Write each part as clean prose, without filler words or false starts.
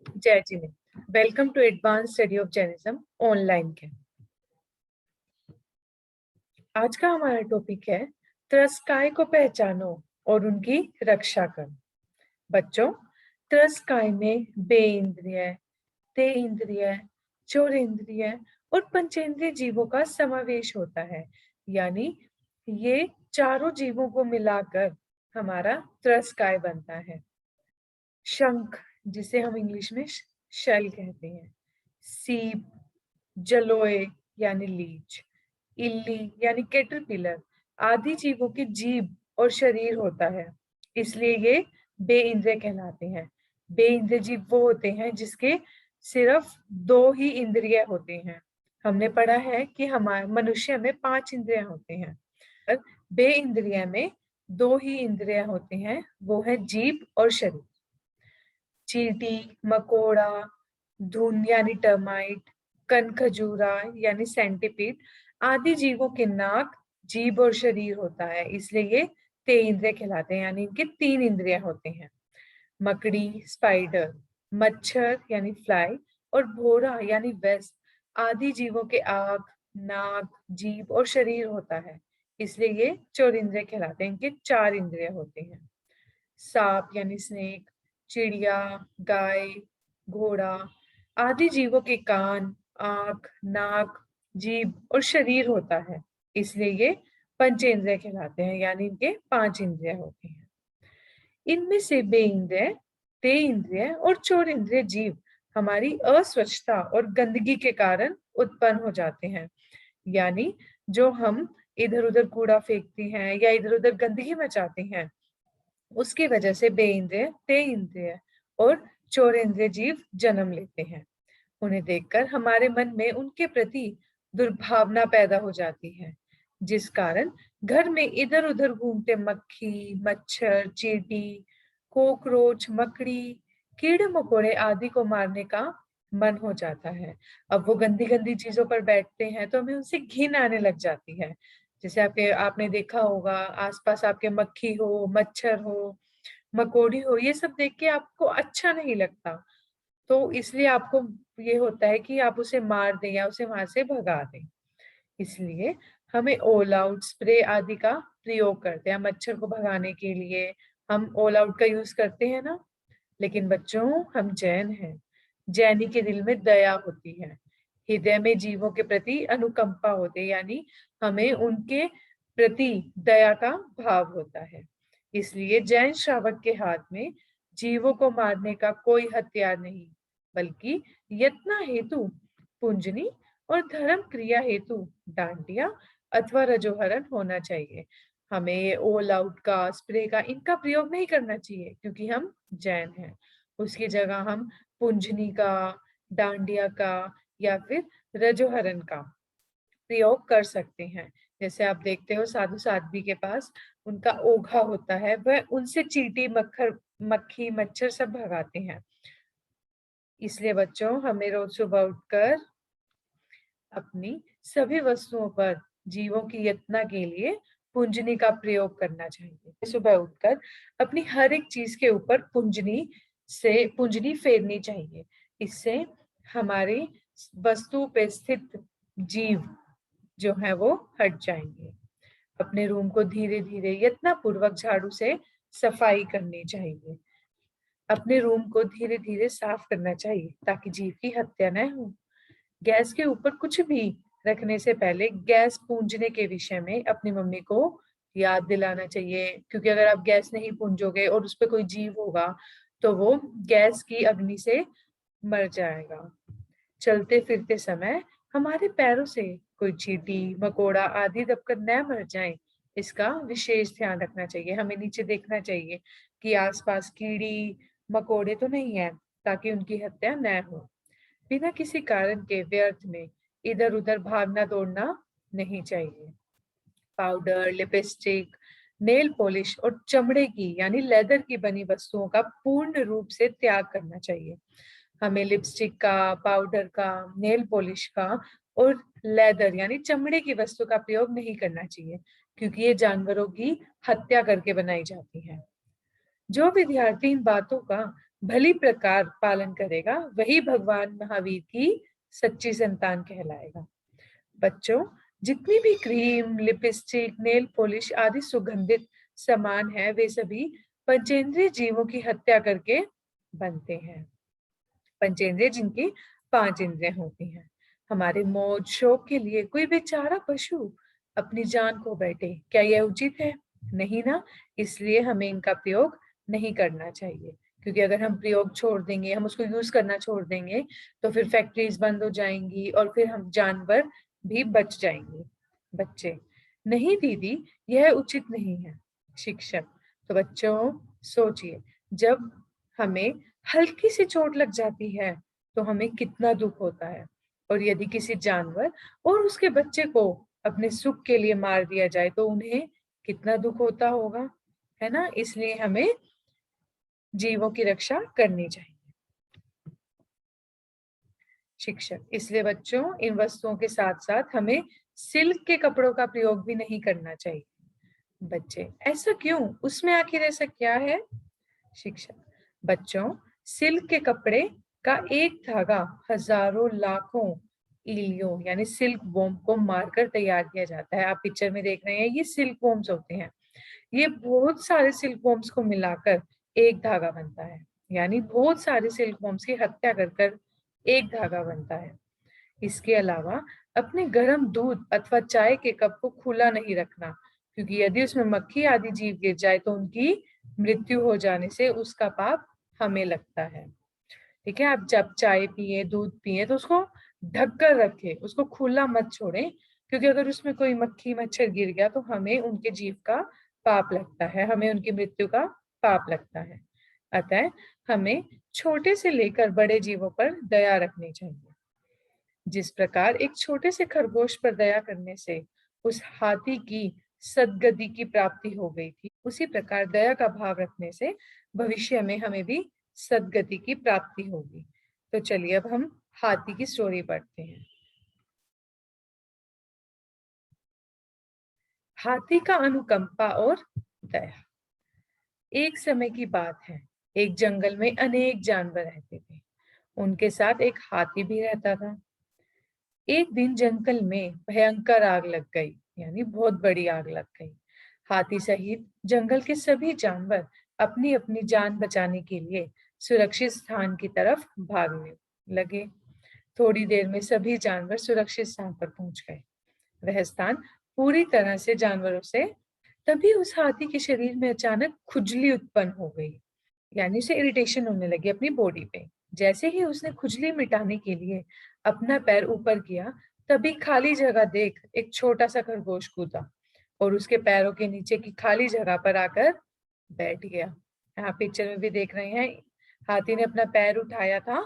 जय जिने, welcome to advance study of Jainism online के। आज का हमारा टॉपिक है त्रस्काय को पहचानो और उनकी रक्षा करो। बच्चों, त्रस्काय में बेइंद्रिय, तेइंद्रिय, चौरेंद्रिय और पंचेंद्रिय जीवों का समावेश होता है। यानी ये चारों जीवों को मिलाकर हमारा त्रस्काय बनता है। शंख, जिसे हम इंग्लिश में शेल कहते हैं, सीप, जलोय यानी लीच, इल्ली यानी कैटरपिलर आदि जीवों की जीभ और शरीर होता है, इसलिए ये बेइंद्रिय कहलाते हैं। बेइंद्रिय जीव वो होते हैं जिसके सिर्फ 2 ही इंद्रिय होते हैं। हमने पढ़ा है कि हमारे मनुष्य में 5 इंद्रिय होते हैं, पर बेइंद्रिय में 2 ही इंद्रिय होते हैं, वो है जीभ और शरीर। चींटी, मकोड़ा, धून यानी टर्माइट, कनखजूरा यानी सेंटीपीड आदि जीवों के नाक, जीभ और शरीर होता है, इसलिए ये तेइंद्रिय कहलाते हैं, यानी इनके 3 इंद्रिय होते हैं। मकड़ी, स्पाइडर, मच्छर यानी फ्लाई और भोरा यानी वेस्ट आदि जीवों के आँख, नाक, जीभ और शरीर होता है, इसलिए ये चौरिंद्रिय कहलाते हैं, इनके 4 इंद्रिय होते हैं। सांप यानी स्नेक, चिड़िया, गाय, घोड़ा आदि जीवों के कान, आंख, नाक, जीभ और शरीर होता है, इसलिए ये पंचेंद्रिय कहलाते हैं, यानी इनके 5 इंद्रिय होते हैं। इनमें से बेइंद्रिय, तेइंद्रिय और चौरिंद्रिय जीव हमारी अस्वच्छता और गंदगी के कारण उत्पन्न हो जाते हैं। यानी जो हम इधर उधर कूड़ा फेंकते हैं या इधर उधर गंदगी मचाते हैं, उसकी वजह से बेइंद्रिय, तेइंद्रिय और चौरेंद्रिय जीव जन्म लेते हैं। उन्हें देखकर हमारे मन में उनके प्रति दुर्भावना पैदा हो जाती है, जिस कारण घर में इधर उधर घूमते मक्खी, मच्छर, चींटी, कॉकरोच, मकड़ी, कीड़े मकोड़े आदि को मारने का मन हो जाता है। अब वो गंदी गंदी चीजों पर बैठते हैं तो हमें उनसे घिन आने लग जाती है। जैसे आपने देखा होगा, आसपास आपके मक्खी हो, मच्छर हो, मकोड़ी हो, ये सब देख के आपको अच्छा नहीं लगता, तो इसलिए आपको ये होता है कि आप उसे मार दें या उसे वहां से भगा दें। इसलिए हमें ऑल आउट स्प्रे आदि का प्रयोग करते हैं। मच्छर को भगाने के लिए हम ऑल आउट का यूज करते हैं ना। लेकिन बच्चों, हम जैन हैं, जैनी के दिल में दया होती है, हृदय में जीवों के प्रति अनुकंपा होती है, यानी हमें उनके प्रति दया का भाव होता है। इसलिए जैन श्रावक के हाथ में जीवों को मारने का कोई हथियार नहीं, बल्कि यत्न हेतु पुंजनी और धर्म क्रिया हेतु डांडिया अथवा रजोहरण होना चाहिए। हमें ये ऑल आउट का, स्प्रे का, इनका प्रयोग नहीं करना चाहिए, क्योंकि हम जैन हैं। उसकी जगह हम पुंजनी का, डांडिया का या फिर रजोहरण का प्रयोग कर सकते हैं। जैसे आप देखते हो साधु साध्वी के पास उनका ओघा होता है, वह उनसे चींटी, मक्खी, मच्छर सब भगाते हैं। इसलिए बच्चों, हमें रोज सुबह उठकर अपनी सभी वस्तुओं पर जीवों की यातना के लिए पुंजनी का प्रयोग करना चाहिए। सुबह उठकर अपनी हर एक चीज के ऊपर पुंजनी फेरनी चाहिए। इससे हमारे वस्तु पे स्थित जीव जो है वो हट जाएंगे। अपने रूम को धीरे धीरे यत्न पूर्वक झाड़ू से सफाई करनी चाहिए। अपने रूम को धीरे धीरे साफ करना चाहिए ताकि जीव की हत्या न हो। गैस के ऊपर कुछ भी रखने से पहले गैस पूंजने के विषय में अपनी मम्मी को याद दिलाना चाहिए, क्योंकि अगर आप गैस नहीं पूंजोगे और उस पर कोई जीव होगा तो वो गैस की अग्नि से मर जाएगा। चलते फिरते समय हमारे पैरों से कोई चींटी, मकोड़ा आदि दबकर न मर जाए, इसका विशेष ध्यान रखना चाहिए। हमें नीचे देखना चाहिए कि आसपास कीड़ी मकोड़े तो नहीं है, ताकि उनकी हत्या न हो। बिना किसी कारण के व्यर्थ में इधर उधर भागना दौड़ना नहीं चाहिए। पाउडर, लिपस्टिक, नेल पॉलिश और चमड़े की यानी लेदर की बनी वस्तुओं का पूर्ण रूप से त्याग करना चाहिए। हमें लिपस्टिक का, पाउडर का, नेल पॉलिश का और लेदर यानी चमड़े की वस्तु का प्रयोग नहीं करना चाहिए, क्योंकि ये जानवरों की हत्या करके बनाई जाती है। जो विद्यार्थी इन बातों का भली प्रकार पालन करेगा वही भगवान महावीर की सच्ची संतान कहलाएगा। बच्चों, जितनी भी क्रीम, लिपस्टिक, नेल पॉलिश आदि सुगंधित सामान है वे सभी पंचेंद्रिय जीवों की हत्या करके बनते हैं। पंचेंद्रिय जिनकी 5 इंद्रियां होती हैं। हमारे मौज शौक के लिए कोई बेचारा पशु अपनी जान खो बैठे, क्या यह उचित है? नहीं ना। इसलिए हमें इनका प्रयोग नहीं करना चाहिए, क्योंकि अगर हम प्रयोग छोड़ देंगे, हम उसको यूज करना छोड़ देंगे, तो फिर फैक्ट्रीज बंद हो जाएंगी और फिर हम जानवर भी बच जाएंगे। बच्चे, नहीं दीदी, यह उचित नहीं है। शिक्षक, तो बच्चों सोचिए, जब हमें हल्की सी चोट लग जाती है तो हमें कितना दुख होता है, और यदि किसी जानवर और उसके बच्चे को अपने सुख के लिए मार दिया जाए तो उन्हें कितना दुख होता होगा, है ना। इसलिए हमें जीवों की रक्षा करनी चाहिए। शिक्षक, इसलिए बच्चों इन वस्तुओं के साथ साथ हमें सिल्क के कपड़ों का प्रयोग भी नहीं करना चाहिए। बच्चे, ऐसा क्यों? उसमें आखिर ऐसा क्या है? शिक्षक, बच्चों सिल्क के कपड़े का एक धागा हजारों लाखों इलियों यानी सिल्क वॉर्म को मारकर तैयार किया जाता है। आप पिक्चर में देख रहे हैं, ये सिल्क वॉर्म्स होते हैं। ये बहुत सारे सिल्क वॉर्म्स को मिलाकर एक धागा बनता है, यानी बहुत सारे सिल्क वॉर्म्स की हत्या कर कर एक धागा बनता है। इसके अलावा अपने गर्म दूध अथवा चाय के कप को खुला नहीं रखना, क्योंकि यदि उसमें मक्खी आदि जीव गिर जाए तो उनकी मृत्यु हो जाने से उसका पाप हमें लगता है। ठीक है, आप जब चाय पिए, दूध पिए तो उसको ढक कर रखें, उसको खुला मत छोड़ें, क्योंकि अगर उसमें कोई मक्खी मच्छर गिर गया तो हमें उनके जीव का पाप लगता है, हमें उनकी मृत्यु का पाप लगता है। अतः हमें छोटे से लेकर बड़े जीवों पर दया रखनी चाहिए। जिस प्रकार एक छोटे से खरगोश पर दया करने से उस हाथी की सद्गति की प्राप्ति हो गई थी, उसी प्रकार दया का भाव रखने से भविष्य में हमें भी सद्गति की प्राप्ति होगी। तो चलिए अब हम हाथी की स्टोरी पढ़ते हैं। हाथी का अनुकंपा और दया। एक समय की बात है, एक जंगल में अनेक जानवर रहते थे। उनके साथ एक हाथी भी रहता था। एक दिन जंगल में भयंकर आग लग गई, यानी बहुत बड़ी आग लग गई। हाथी सहित जंगल के सभी जानवर अपनी अपनी जान बचाने के लिए सुरक्षित स्थान की तरफ भागने लगे। थोड़ी देर में सभी जानवर सुरक्षित स्थान पर पहुंच गए। वह स्थान पूरी तरह से जानवरों से। तभी उस हाथी के शरीर में अचानक खुजली उत्पन्न हो गई, यानी उसे इरिटेशन होने लगी अपनी बॉडी पे। जैसे ही उसने खुजली मिटाने के लिए अपना पैर ऊपर किया, तभी खाली जगह देख एक छोटा सा खरगोश कूदा और उसके पैरों के नीचे की खाली जगह पर आकर बैठ गया। यहाँ पिक्चर में भी देख रहे हैं, हाथी ने अपना पैर उठाया था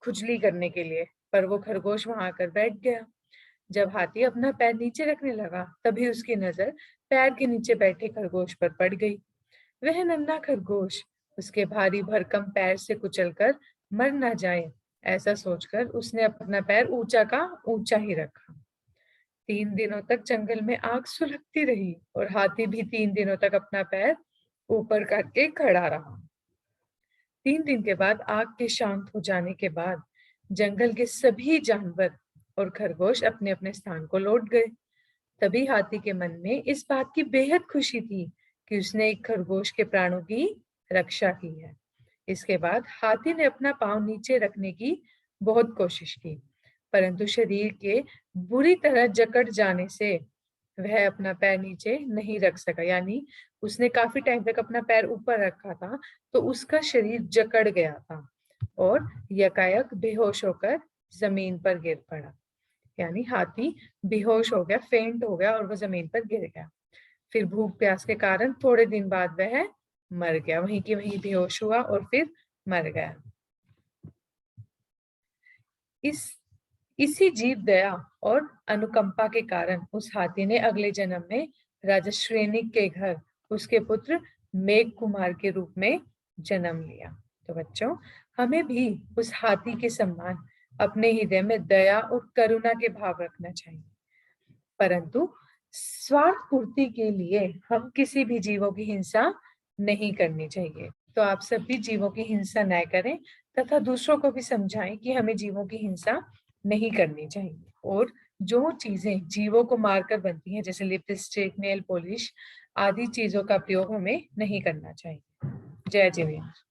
खुजली करने के लिए, पर वो खरगोश वहां आकर बैठ गया। जब हाथी अपना पैर नीचे रखने लगा, तभी उसकी नजर पैर के नीचे बैठे खरगोश पर पड़ गई। वह नन्हा खरगोश उसके भारी भरकम पैर से कुचलकर मर न जाए, ऐसा सोचकर उसने अपना पैर ऊंचा का ऊंचा ही रखा। 3 दिनों तक जंगल में आग सुलगती रही और हाथी भी 3 दिनों तक अपना पैर ऊपर करके खड़ा रहा। 3 दिन के बाद आग के शांत हो जाने के बाद जंगल के सभी जानवर और खरगोश अपने अपने स्थान को लौट गए। तभी हाथी के मन में इस बात की बेहद खुशी थी कि उसने एक खरगोश के प्राणों की रक्षा की है। इसके बाद हाथी ने अपना पांव नीचे रखने की बहुत कोशिश की, परंतु शरीर के बुरी तरह जकड़ जाने से वह अपना पैर नीचे नहीं रख सका। यानी उसने काफी टाइम तक अपना पैर ऊपर रखा था, तो उसका शरीर जकड़ गया था और यकायक बेहोश होकर जमीन पर गिर पड़ा। यानी हाथी बेहोश हो गया, फेंट हो गया और वो जमीन पर गिर गया। फिर भूख प्यास के कारण थोड़े दिन बाद वह मर गया, वहीं की वहीं बेहोश हुआ और फिर मर गया। इसी जीव दया और अनुकंपा के कारण उस हाथी ने अगले जन्म में राजा श्रेनिक के घर उसके पुत्र मेघ कुमार के रूप में जन्म लिया। तो बच्चों, हमें भी उस हाथी के समान अपने हृदय में दया और करुणा के भाव रखना चाहिए, परंतु स्वार्थ पूर्ति के लिए हम किसी भी जीवों की हिंसा नहीं करनी चाहिए। तो आप सभी जीवों की हिंसा न करें तथा दूसरों को भी समझाएं कि हमें जीवों की हिंसा नहीं करनी चाहिए और जो चीजें जीवों को मारकर बनती हैं जैसे लिपस्टिक, नेल पॉलिश आदि चीजों का प्रयोग हमें नहीं करना चाहिए। जय जवान।